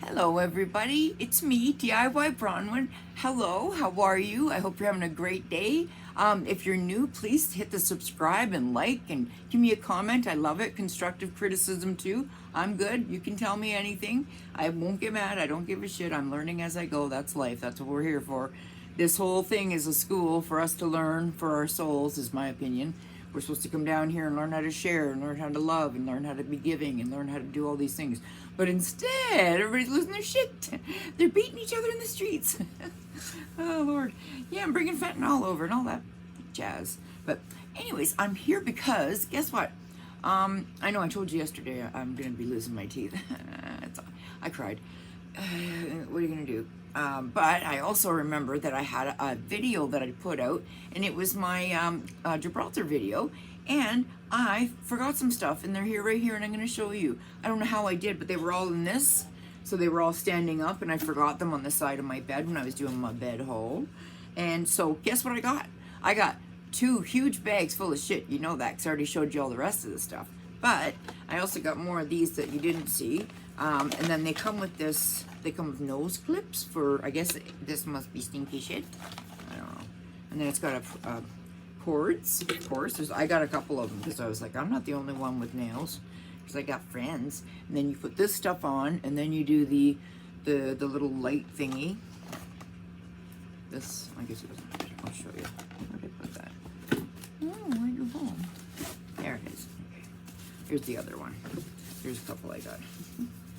Hello everybody, it's me, DIY Bronwyn. Hello, how are you? I hope you're having a great day. If you're new, please hit the subscribe and like and give me a comment. I love it. Constructive criticism too. I'm good. You can tell me anything. I won't get mad. I don't give a shit. I'm learning as I go. That's life. That's what we're here for. This whole thing is a school for us to learn for our souls, is my opinion. We're supposed to come down here and learn how to share and learn how to love and learn how to be giving and learn how to do all these things. But instead, everybody's losing their shit. They're beating each other in the streets. Oh, Lord. Yeah, I'm bringing fentanyl over and all that jazz. But anyways, I'm here because, guess what? I know I told you yesterday I'm going to be losing my teeth. I cried. What are you going to do? But I also remember that I had a video that I put out, and it was my Gibraltar video, and I forgot some stuff, and they're here right here, and I'm going to show you. I don't know how I did, but they were all in this, so they were all standing up, and I forgot them on the side of my bed when I was doing my bed haul. And so guess what I got? I got 2 huge bags full of shit. You know that, because I already showed you all the rest of the stuff. But I also got more of these that you didn't see. And then they come with this, they come with nose clips for, I guess this must be stinky shit. I don't know. And then it's got a cords, of course. I got a couple of them because I was like, I'm not the only one with nails, because I got friends. And then you put this stuff on, and then you do the little light thingy. This, I guess it doesn't matter. I'll show you. Where did I put that? Oh, where'd you go? There it is. Okay. Here's the other one. Here's a couple I got.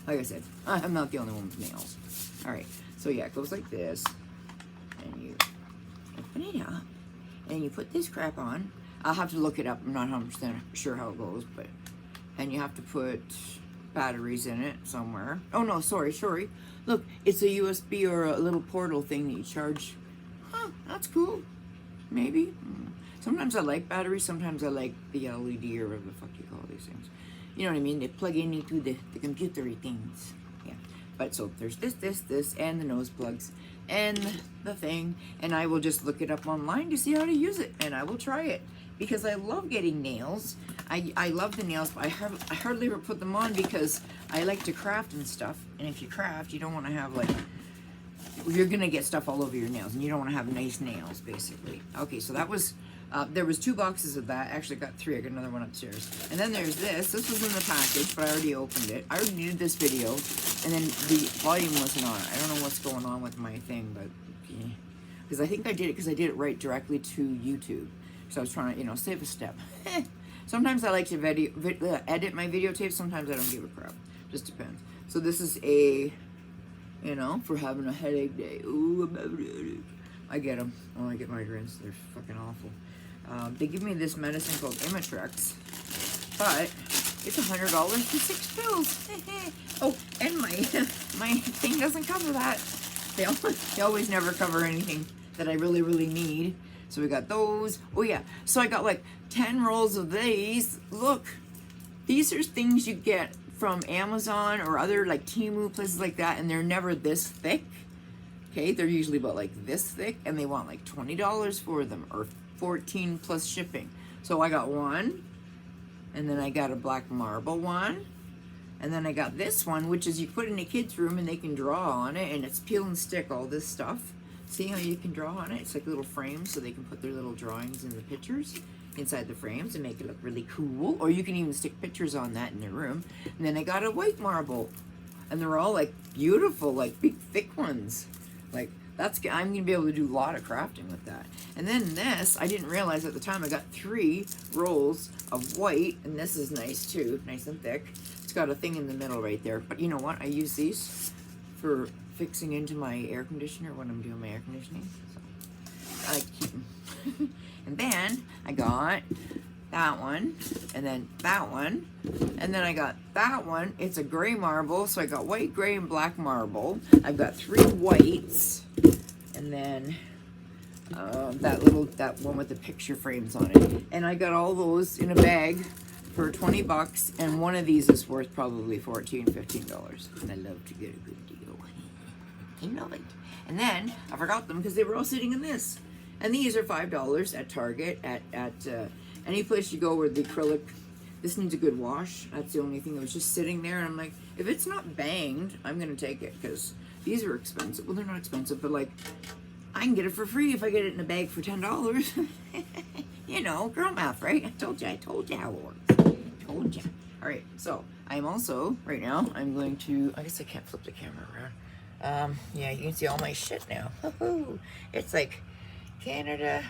Like I said, I'm not the only one with nails. Alright, so yeah, it goes like this. And you open it up. And you put this crap on. I'll have to look it up. I'm not 100% sure how it goes. But and you have to put batteries in it somewhere. Oh no, sorry. Look, it's a USB or a little portal thing that you charge. Huh, that's cool. Maybe. Sometimes I like batteries. Sometimes I like the LED or whatever the fuck you call these things. You know what I mean? They plug in into the computery things. Yeah. But so there's this, and the nose plugs, and the thing. And I will just look it up online to see how to use it. And I will try it. Because I love getting nails. I love the nails, but I hardly ever put them on because I like to craft and stuff. And if you craft, you don't want to have like, you're going to get stuff all over your nails. And you don't want to have nice nails, basically. Okay, so that was... there was 2 boxes of that. Actually, I got 3. I got another one upstairs. And then there's this. This was in the package, but I already opened it. I already did this video, and then the volume wasn't on. I don't know what's going on with my thing, but yeah. Because I think I did it because I did it right directly to YouTube. So I was trying to, save a step. Sometimes I like to edit my videotapes. Sometimes I don't give a crap. Just depends. So this is a, for having a headache day. Ooh, I'm having a headache. I get them. Oh, I get migraines. They're fucking awful. They give me this medicine called Imitrex, but it's $100 for 6 pills. Oh, and my thing doesn't cover that. They always never cover anything that I really, really need. So we got those. Oh yeah. So I got like 10 rolls of these. Look, these are things you get from Amazon or other like Temu, places like that, and they're never this thick. Okay, they're usually about like this thick, and they want like $20 for them, or $14 plus shipping. So I got one, and then I got a black marble one, and then I got this one, which is you put in a kid's room and they can draw on it, and it's peel and stick, all this stuff. See how you can draw on it? It's like little frames, so they can put their little drawings in the pictures inside the frames and make it look really cool. Or you can even stick pictures on that in their room. And then I got a white marble, and they're all like beautiful, like big thick ones. Like I'm gonna be able to do a lot of crafting with that. And then this, I didn't realize at the time, I got 3 rolls of white, and this is nice too, nice and thick. It's got a thing in the middle right there. But you know what? I use these for fixing into my air conditioner when I'm doing my air conditioning. So I like to keep them. And then I got that one, and then that one, and then I got that one. It's a gray marble, so I got white, gray, and black marble. I've got 3 whites, and then that one with the picture frames on it. And I got all those in a bag for 20 bucks, and one of these is worth probably $14, $15. And I love to get a good deal. I love it. And then I forgot them because they were all sitting in this. And these are $5 at Target, at any place you go where the acrylic This needs a good wash. That's the only thing that was just sitting there. And I'm like, if it's not banged, I'm going to take it because these are expensive. Well, they're not expensive, but like, I can get it for free if I get it in a bag for $10. You know, girl math, right? I told you how it works. Told you. All right, so I'm also, right now, I'm going to, I guess I can't flip the camera around. Yeah, you can see all my shit now. It's like Canada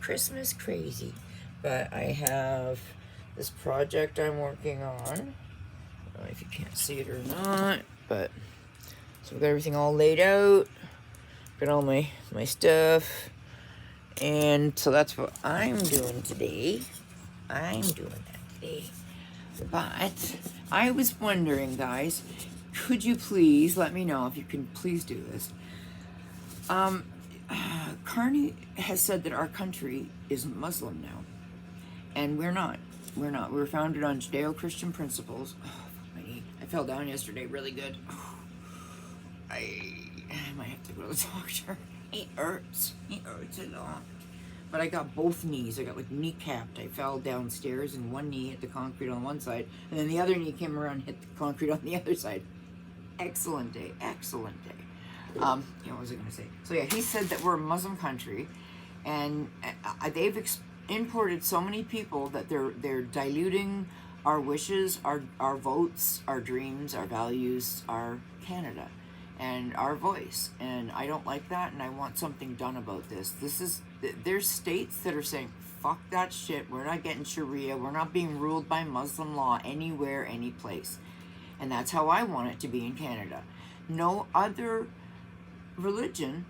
Christmas crazy. But I have this project I'm working on. I don't know if you can't see it or not, but so we've got everything all laid out. Got all my stuff. And so that's what I'm doing today. I'm doing that today. But I was wondering, guys, could you please let me know if you can please do this? Carney has said that our country is Muslim now. And we're not. We're not. We were founded on Judeo-Christian principles. Oh, my knee. I fell down yesterday really good. Oh, I might have to go to the doctor. It hurts. It hurts a lot. But I got both knees. I got like kneecapped. I fell downstairs and one knee hit the concrete on one side. And then the other knee came around and hit the concrete on the other side. Excellent day. Excellent day. What was I going to say? So yeah, he said that we're a Muslim country. And they've imported so many people that they're diluting our wishes, our votes, our dreams, our values, our Canada, and our voice. And I don't like that, and I want something done about this. There's states that are saying, fuck that shit, we're not getting Sharia, we're not being ruled by Muslim law anywhere, any place. And that's how I want it to be in Canada. No other religion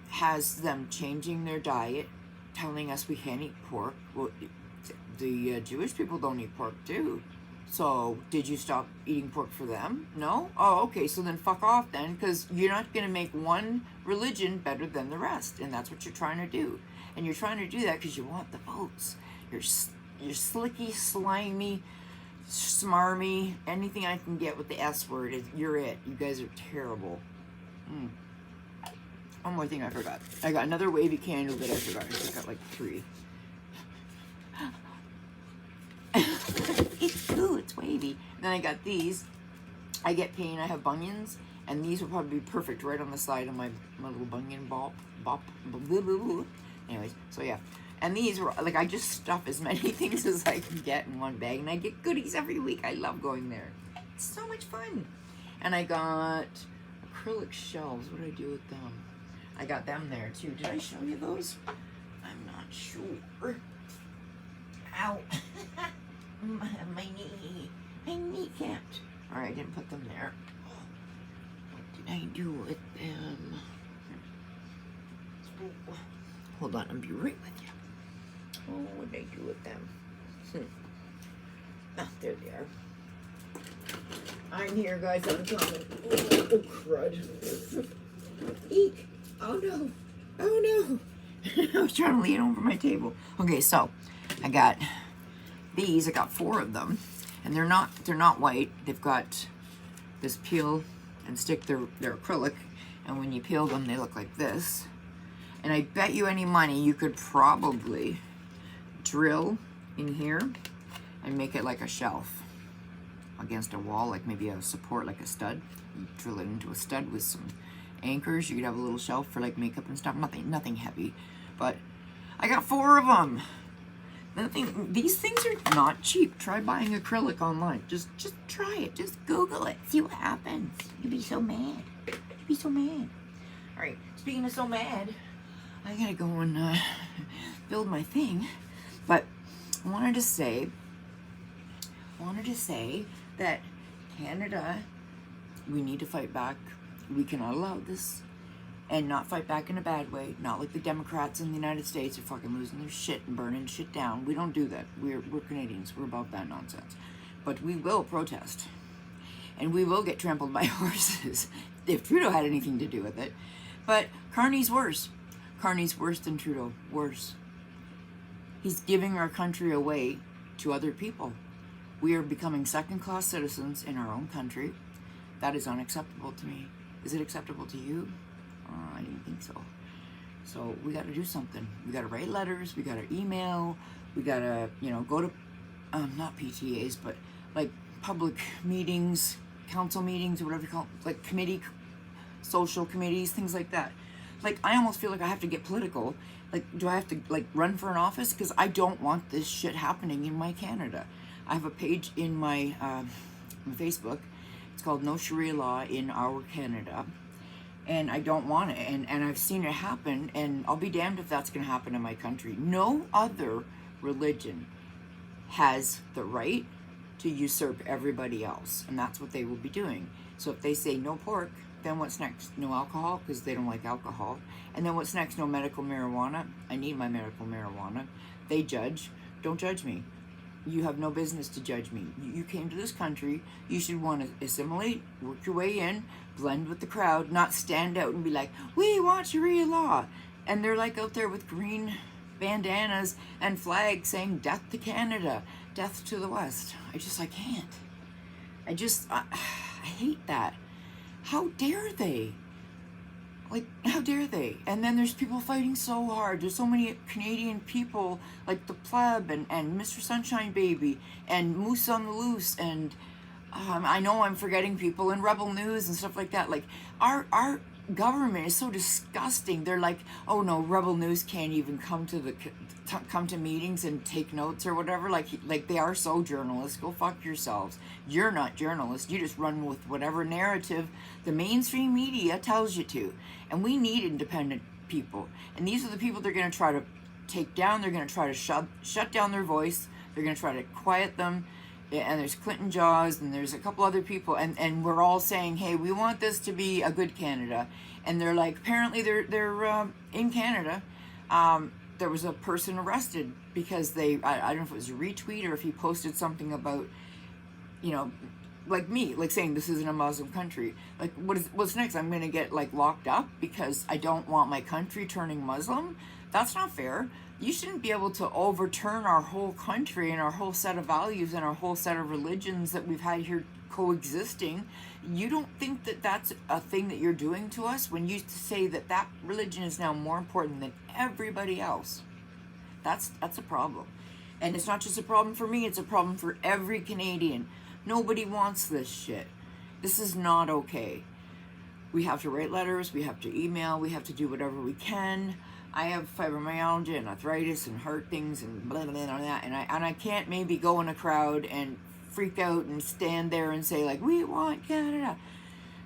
has them changing their diet, telling us we can't eat pork. Well, the Jewish people don't eat pork too. So did you stop eating pork for them? No? Oh, okay, so then fuck off then, because you're not going to make one religion better than the rest, and that's what you're trying to do. And you're trying to do that because you want the votes. You're slicky, slimy, smarmy, anything I can get with the S word, you're it. You guys are terrible. One more thing I forgot. I got another wavy candle that I forgot. I just got like 3. It's cool, it's wavy. And then I got these. I get pain, I have bunions, and these will probably be perfect right on the side of my little bunion bop. Anyways, so yeah. And these were, like, I just stuff as many things as I can get in one bag, and I get goodies every week. I love going there. It's so much fun. And I got acrylic shelves. What do I do with them? I got them there too. Did I show you those? I'm not sure. Ow. My knee. My kneecapped. Alright, I didn't put them there. What did I do with them? Hold on, I'll be right with you. Oh, what did I do with them? Ah, there they are. I'm here, guys. I'm coming. Oh, crud. Eek. Oh no. Oh no. I was trying to lean over my table. Okay, so I got these. I got 4 of them. And they're not white. They've got this peel and stick. They're acrylic. And when you peel them, they look like this. And I bet you any money you could probably drill in here and make it like a shelf against a wall, like maybe a support, like a stud. You drill it into a stud with some anchors. You could have a little shelf for like makeup and stuff. Nothing heavy, but I got 4 of them. These things are not cheap. Try buying acrylic online. Just try it. Just Google it. See what happens. You'd be so mad. You'd be so mad. All right. Speaking of so mad, I gotta go and build my thing. But I wanted to say that Canada, we need to fight back. We cannot allow this, and not fight back in a bad way. Not like the Democrats in the United States are fucking losing their shit and burning shit down. We don't do that. We're Canadians. We're above that nonsense. But we will protest, and we will get trampled by horses if Trudeau had anything to do with it. But Carney's worse. Carney's worse than Trudeau. Worse. He's giving our country away to other people. We are becoming second-class citizens in our own country. That is unacceptable to me. Is it acceptable to you? I didn't think so. So we got to do something. We got to write letters. We got to email. We got to, go to not PTAs, but like public meetings, council meetings, or whatever you call it, like social committees, things like that. Like, I almost feel like I have to get political. Like, do I have to, like, run for an office? Because I don't want this shit happening in my Canada. I have a page in my Facebook. It's called No Sharia Law in Our Canada. And I don't want it. And I've seen it happen, and I'll be damned if that's going to happen in my country. No other religion has the right to usurp everybody else. And that's what they will be doing. So if they say no pork, then what's next? No alcohol, because they don't like alcohol. And then what's next? No medical marijuana. I need my medical marijuana. They judge. Don't judge me. You have no business to judge me. You came to this country. You should want to assimilate, work your way in, blend with the crowd, not stand out and be like, we want Sharia law. And they're like out there with green bandanas and flags saying death to Canada, death to the West. I can't. I hate that. How dare they? Like, how dare they? And then there's people fighting so hard. There's so many Canadian people, like the Pleb and Mr. Sunshine Baby and Moose on the Loose, and I know I'm forgetting people, and Rebel News and stuff like that. Like, our government is so disgusting. They're like, oh no, Rebel News can't even come to meetings and take notes or whatever. Like they are so journalists. Go fuck yourselves. You're not journalists. You just run with whatever narrative the mainstream media tells you to. And we need independent people. And these are the people they're going to try to take down. They're going to try to shut down their voice. They're going to try to quiet them. And there's Clinton Jaws, and there's a couple other people, and we're all saying, hey, we want this to be a good Canada. And they're like, apparently they're in Canada. There was a person arrested because I don't know if it was a retweet or if he posted something about, like me, like saying this isn't a Muslim country. Like, what's next? I'm going to get, like, locked up because I don't want my country turning Muslim? That's not fair. You shouldn't be able to overturn our whole country and our whole set of values and our whole set of religions that we've had here coexisting. You don't think that that's a thing that you're doing to us when you say that religion is now more important than everybody else? That's a problem. And it's not just a problem for me, it's a problem for every Canadian. Nobody wants this shit. This is not okay. We have to write letters, we have to email, we have to do whatever we can. I have fibromyalgia and arthritis and heart things and blah, blah, blah, blah, and I can't maybe go in a crowd and freak out and stand there and say, like, we want Canada.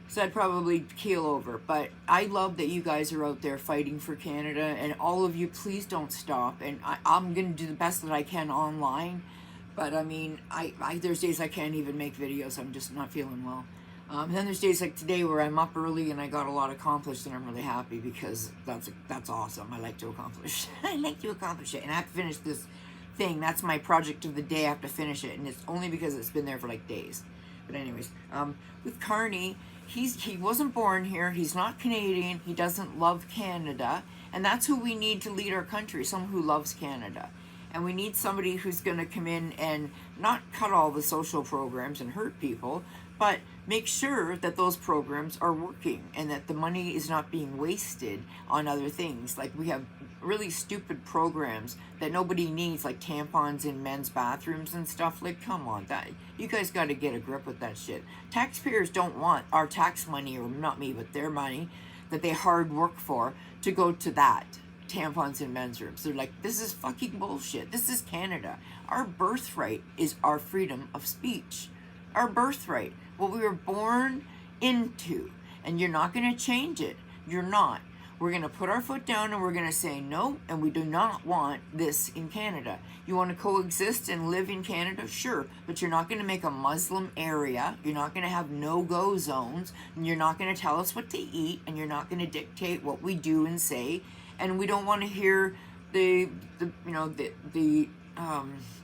So I'd probably keel over. But I love that you guys are out there fighting for Canada, and all of you, please don't stop. And I'm going to do the best that I can online. But I mean, there's days I can't even make videos. I'm just not feeling well. And then there's days like today where I'm up early and I got a lot accomplished, and I'm really happy because that's awesome. I like to accomplish. I like to accomplish it, and I have to finish this thing. That's my project of the day. I have to finish it, and it's only because it's been there for like days. But anyways, with Carney, he wasn't born here. He's not Canadian. He doesn't love Canada, and that's who we need to lead our country. Someone who loves Canada. And we need somebody who's going to come in and not cut all the social programs and hurt people, but make sure that those programs are working and that the money is not being wasted on other things. Like, we have really stupid programs that nobody needs, like tampons in men's bathrooms and stuff. Like, come on, you guys got to get a grip with that shit. Taxpayers don't want our tax money, or not me, but their money that they hard work for, to go to that. Tampons in men's rooms. They're like, this is fucking bullshit. This is Canada. Our birthright is our freedom of speech. Our birthright. What we were born into. And you're not going to change it. You're not. We're going to put our foot down and we're going to say no, and we do not want this in Canada. You want to coexist and live in Canada? Sure. But you're not going to make a Muslim area. You're not going to have no-go zones. And you're not going to tell us what to eat. And you're not going to dictate what we do and say. And we don't want to hear the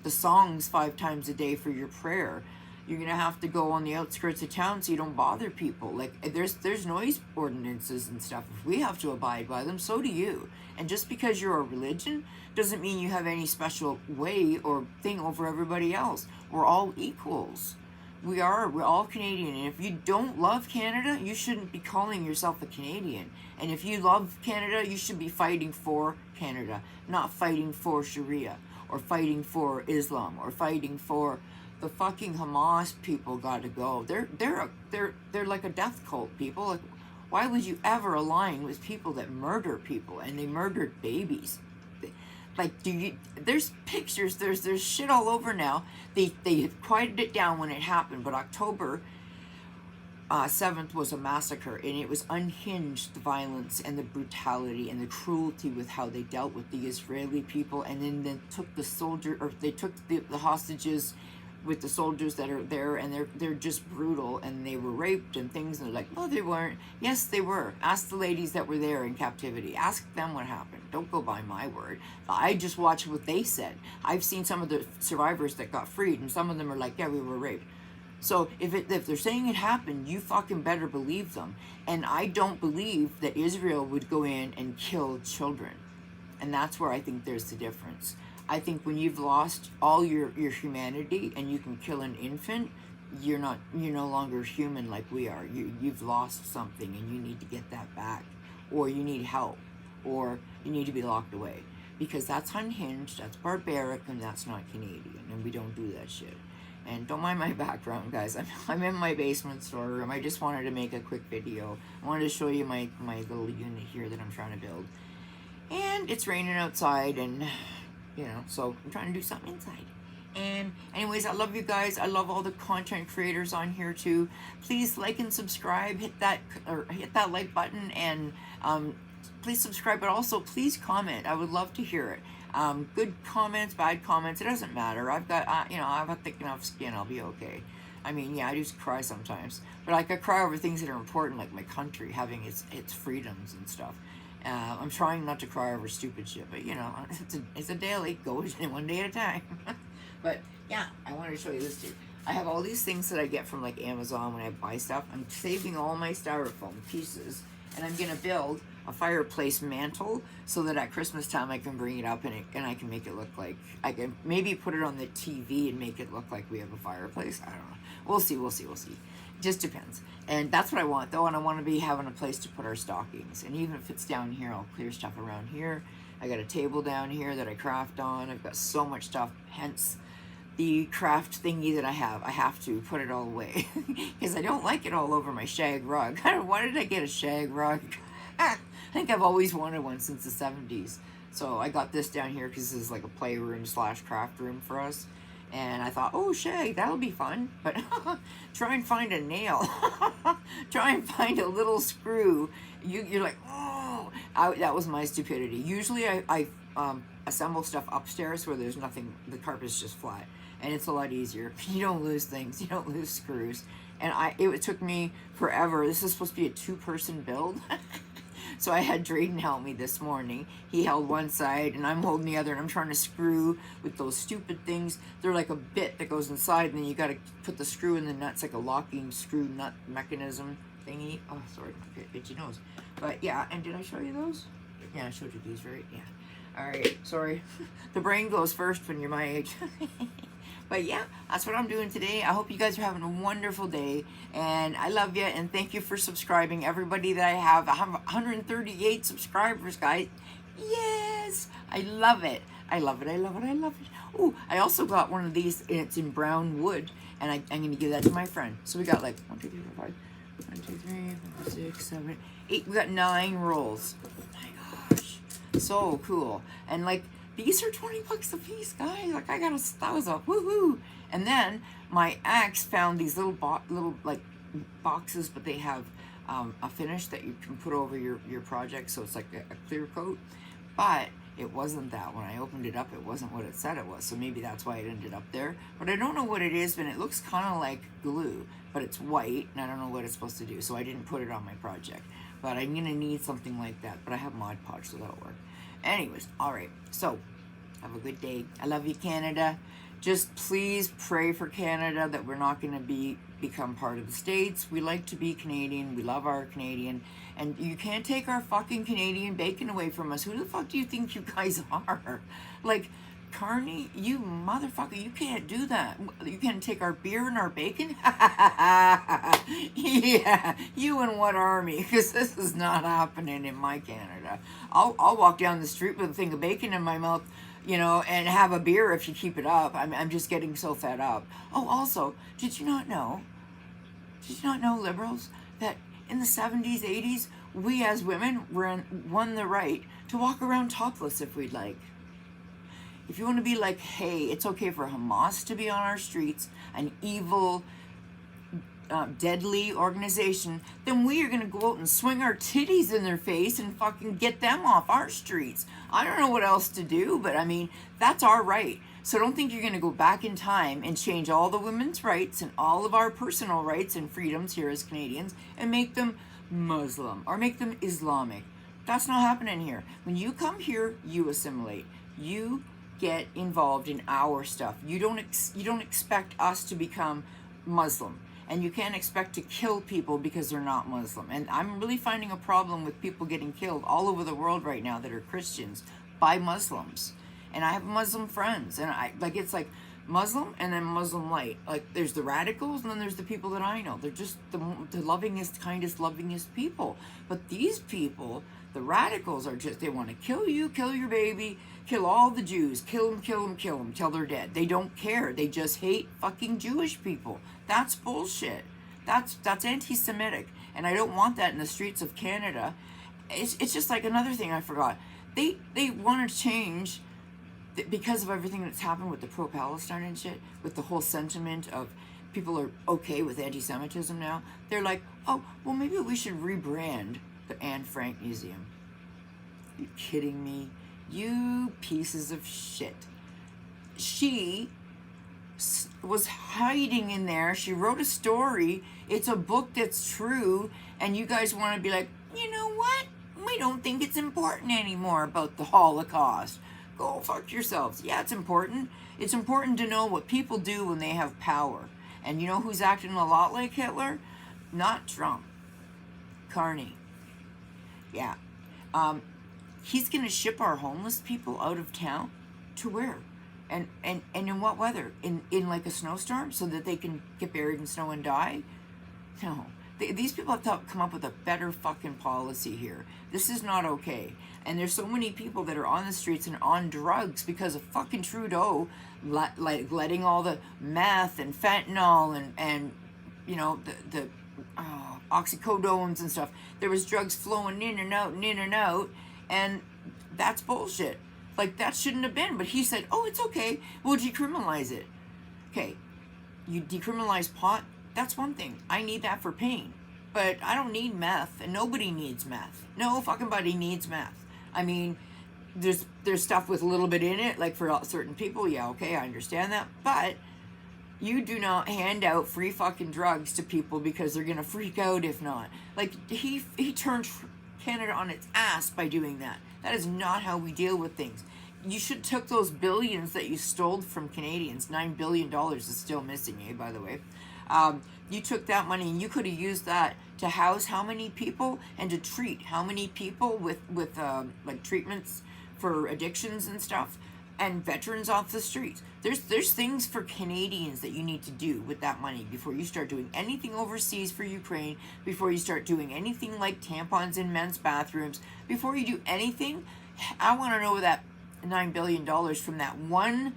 songs 5 times a day for your prayer. You're gonna have to go on the outskirts of town so you don't bother people. Like, there's noise ordinances and stuff. If we have to abide by them, so do you. And just because you're a religion doesn't mean you have any special way or thing over everybody else. We're all equals. We're all Canadian. And if you don't love Canada, you shouldn't be calling yourself a Canadian. And if you love Canada, you should be fighting for Canada, not fighting for Sharia. or fighting for Islam, or fighting for the fucking Hamas people. Got to go. They're like a death cult, people. Like, why would you ever align with people that murder people, and they murdered babies? Like, there's pictures, there's shit all over now. They quieted it down when it happened, but October 7th was a massacre, and it was unhinged, the violence and the brutality and the cruelty with how they dealt with the Israeli people, and then they took the hostages with the soldiers that are there, and they're just brutal, and they were raped and things, and they're like, no, they weren't. Yes, they were. Ask the ladies that were there in captivity. Ask them what happened. Don't go by my word. I just watched what they said. I've seen some of the survivors that got freed, and some of them are like, yeah, we were raped. So if they're saying it happened, you fucking better believe them. And I don't believe that Israel would go in and kill children. And that's where I think there's the difference. I think when you've lost all your humanity and you can kill an infant, you're no longer human like we are. You've lost something, and you need to get that back, or you need help, or you need to be locked away, because that's unhinged, that's barbaric, and that's not Canadian, and we don't do that shit. And don't mind my background, guys. I'm in my basement storeroom. I just wanted to make a quick video. I wanted to show you my little unit here that I'm trying to build. And it's raining outside, and so I'm trying to do something inside. And anyways, I love you guys. I love all the content creators on here too. Please like and subscribe. Hit that like button, and please subscribe, but also please comment. I would love to hear it. Good comments, bad comments, it doesn't matter. I've got I've got thick enough skin. I'll be okay. I mean, yeah, I do cry sometimes, but I cry over things that are important, like my country having its freedoms and stuff. I'm trying not to cry over stupid shit, but it's a daily, go one day at a time. But yeah, I wanted to show you this too. I have all these things that I get from like Amazon when I buy stuff. I'm saving all my styrofoam pieces, and I'm gonna build a fireplace mantle so that at Christmas time I can bring it up, and I can make it look like, I can maybe put it on the TV and make it look like we have a fireplace. I don't know. We'll see. Just depends. And that's what I want though, and I want to be having a place to put our stockings. And even if it's down here, I'll clear stuff around here. I got a table down here that I craft on. I've got so much stuff, hence the craft thingy that I have to put it all away because I don't like it all over my shag rug. Why did I get a shag rug? I think I've always wanted one since the 70s. So I got this down here because this is like a playroom / craft room for us. And I thought, oh, shag, that'll be fun. But try and find a nail. Try and find a little screw. You're like, oh. That was my stupidity. Usually I assemble stuff upstairs where there's nothing. The carpet's just flat. And it's a lot easier. You don't lose things. You don't lose screws. And it took me forever. This is supposed to be a 2-person build. So I had Drayden help me this morning. He held one side and I'm holding the other, and I'm trying to screw with those stupid things. They're like a bit that goes inside, and then you got to put the screw in the nuts, like a locking screw nut mechanism thingy. Oh, sorry, itchy nose. But yeah, and did I show you those? Yeah, I showed you these, right? Yeah. All right, sorry. The brain goes first when you're my age. But yeah, that's what I'm doing today. I hope you guys are having a wonderful day, and I love you, and thank you for subscribing. Everybody that I have 138 subscribers, guys. Yes, I love it. I love it. I love it. I love it. Oh, I also got one of these, and it's in brown wood, and I'm going to give that to my friend. So we got like 1, 2, 3, 4, 5, 1, 2, 3, 4, 6, 7, 8. We got 9 rolls. Oh my gosh, so cool. And like, these are $20 a piece, guys. Like, I got that was a woohoo. And then my ex found these little like boxes, but they have a finish that you can put over your project, so it's like a clear coat. But it wasn't that. When I opened it up, it wasn't what it said it was. So maybe that's why it ended up there. But I don't know what it is, but it looks kind of like glue, but it's white, and I don't know what it's supposed to do. So I didn't put it on my project. But I'm gonna need something like that. But I have Mod Podge, so that'll work. Anyways, all right, so have a good day. I love you, Canada. Just please pray for Canada that we're not going to become part of the States. We like to be Canadian. We love our Canadian. And you can't take our fucking Canadian bacon away from us. Who the fuck do you think you guys are? Like, Carney, you motherfucker, you can't do that. You can't take our beer and our bacon? Yeah, you and what army? Because this is not happening in my Canada. I'll walk down the street with a thing of bacon in my mouth you know, and have a beer if you keep it up. I'm just getting so fed up. Oh, also, did you not know, liberals, that in the 70s, 80s, we as women won the right to walk around topless if we'd like. If you want to be like, hey, it's okay for Hamas to be on our streets, an evil, deadly organization, then we are going to go out and swing our titties in their face and fucking get them off our streets. I don't know what else to do, but I mean, that's our right. So don't think you're going to go back in time and change all the women's rights and all of our personal rights and freedoms here as Canadians and make them Muslim or make them Islamic. That's not happening here. When you come here, you assimilate. You get involved in our stuff. You don't expect us to become Muslim, and you can't expect to kill people because they're not Muslim. And I'm really finding a problem with people getting killed all over the world right now that are Christians by Muslims. And I have Muslim friends, and it's like Muslim and then Muslim light. Like, there's the radicals, and then there's the people that I know. They're just the lovingest, kindest, lovingest people. But these people, the radicals, are just, they want to kill you, kill your baby, kill all the Jews, kill them till they're dead. They don't care. They just hate fucking Jewish people. That's bullshit. That's anti-Semitic, and I don't want that in the streets of Canada. It's just like another thing I forgot. They want to change, because of everything that's happened with the pro-Palestine and shit, with the whole sentiment of people are okay with anti-Semitism now. They're like, oh, well, maybe we should rebrand the Anne Frank Museum. Are you kidding me? You pieces of shit. She was hiding in there. She wrote a story. It's a book that's true. And you guys want to be like, you know what? We don't think it's important anymore about the Holocaust. Go fuck yourselves. Yeah, it's important. It's important to know what people do when they have power. And you know who's acting a lot like Hitler? Not Trump. Carney. Yeah. He's going to ship our homeless people out of town to where? And in what weather? In like a snowstorm so that they can get buried in snow and die? No. These people have come up with a better fucking policy here. This is not okay. And there's so many people that are on the streets and on drugs because of fucking Trudeau letting all the meth and fentanyl and you know, the oxycodones and stuff. There was drugs flowing in and out and in and out. And that's bullshit. Like, that shouldn't have been. But he said, oh, it's okay. We'll decriminalize it. Okay, you decriminalize pot, that's one thing. I need that for pain. But I don't need meth, and nobody needs meth. No fucking body needs meth. I mean, there's stuff with a little bit in it, like for certain people, yeah, okay, I understand that. But you do not hand out free fucking drugs to people because they're gonna freak out if not. Like, he turned Canada on its ass by doing that. That is not how we deal with things. You should took those billions that you stole from Canadians. $9 billion is still missing, by the way. You took that money and you could have used that to house how many people and to treat how many people with like treatments for addictions and stuff, and veterans off the streets. There's things for Canadians that you need to do with that money before you start doing anything overseas for Ukraine, before you start doing anything like tampons in men's bathrooms, before you do anything. I want to know where that $9 billion from that one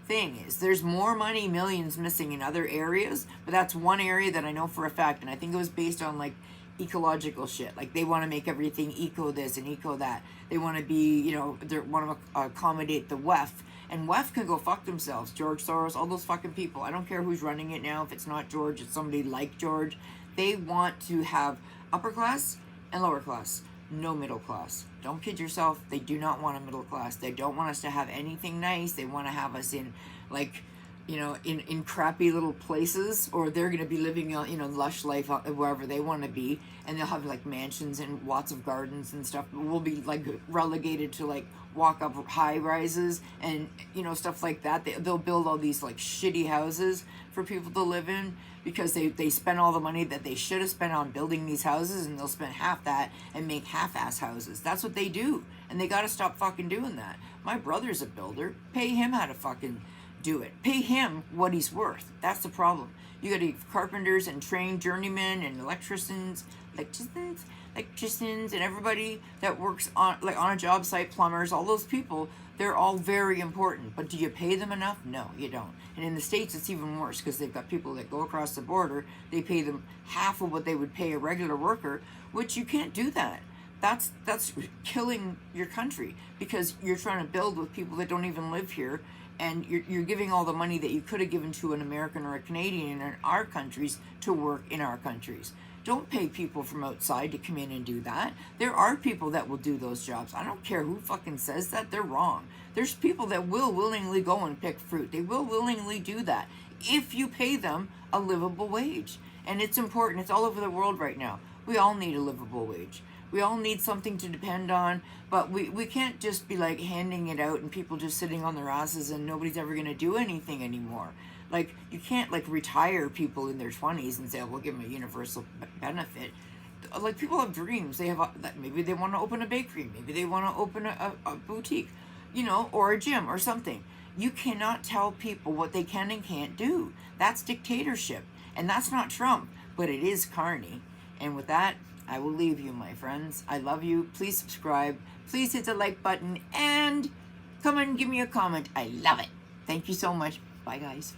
thing is. There's more money, millions missing in other areas, but that's one area that I know for a fact, and I think it was based on like ecological shit. Like, they want to make everything eco this and eco that. They want to be, you know, they want to accommodate the WEF, and WEF can go fuck themselves. George Soros, all those fucking people. I don't care who's running it now. If it's not George, it's somebody like George. They want to have upper class and lower class, no middle class. Don't kid yourself. They do not want a middle class. They don't want us to have anything nice. They want to have us in, like, you know, in crappy little places, or they're going to be living, you know, lush life wherever they want to be, and they'll have like mansions and lots of gardens and stuff. We'll be like relegated to like walk up high rises and, you know, stuff like that. They'll build all these like shitty houses for people to live in because they spend all the money that they should have spent on building these houses, and they'll spend half that and make half-ass houses. That's what they do, and they got to stop fucking doing that. My brother's a builder. Pay him how to fucking do it. Pay him what he's worth. That's the problem. You got to carpenters and trained journeymen and electricians. electricians and everybody that works on a job site, plumbers, all those people, they're all very important. But do you pay them enough? No, you don't. And in the States, it's even worse because they've got people that go across the border. They pay them half of what they would pay a regular worker, which you can't do that. That's killing your country because you're trying to build with people that don't even live here, and you're giving all the money that you could have given to an American or a Canadian in our countries to work in our countries. Don't pay people from outside to come in and do that. There are people that will do those jobs. I don't care who fucking says that. They're wrong. There's people that will willingly go and pick fruit. They will willingly do that if you pay them a livable wage. And it's important. It's all over the world right now. We all need a livable wage. We all need something to depend on, but we can't just be like handing it out and people just sitting on their asses and nobody's ever going to do anything anymore. Like, you can't like retire people in their 20s and say, oh, we'll give them a universal benefit. Like, people have dreams. They have maybe they want to open a bakery, maybe they want to open a boutique, you know, or a gym or something. You cannot tell people what they can and can't do. That's dictatorship, and that's not Trump, but it is Carney. And with that, I will leave you, my friends. I love you. Please subscribe. Please hit the like button and come and give me a comment. I love it. Thank you so much. Bye, guys.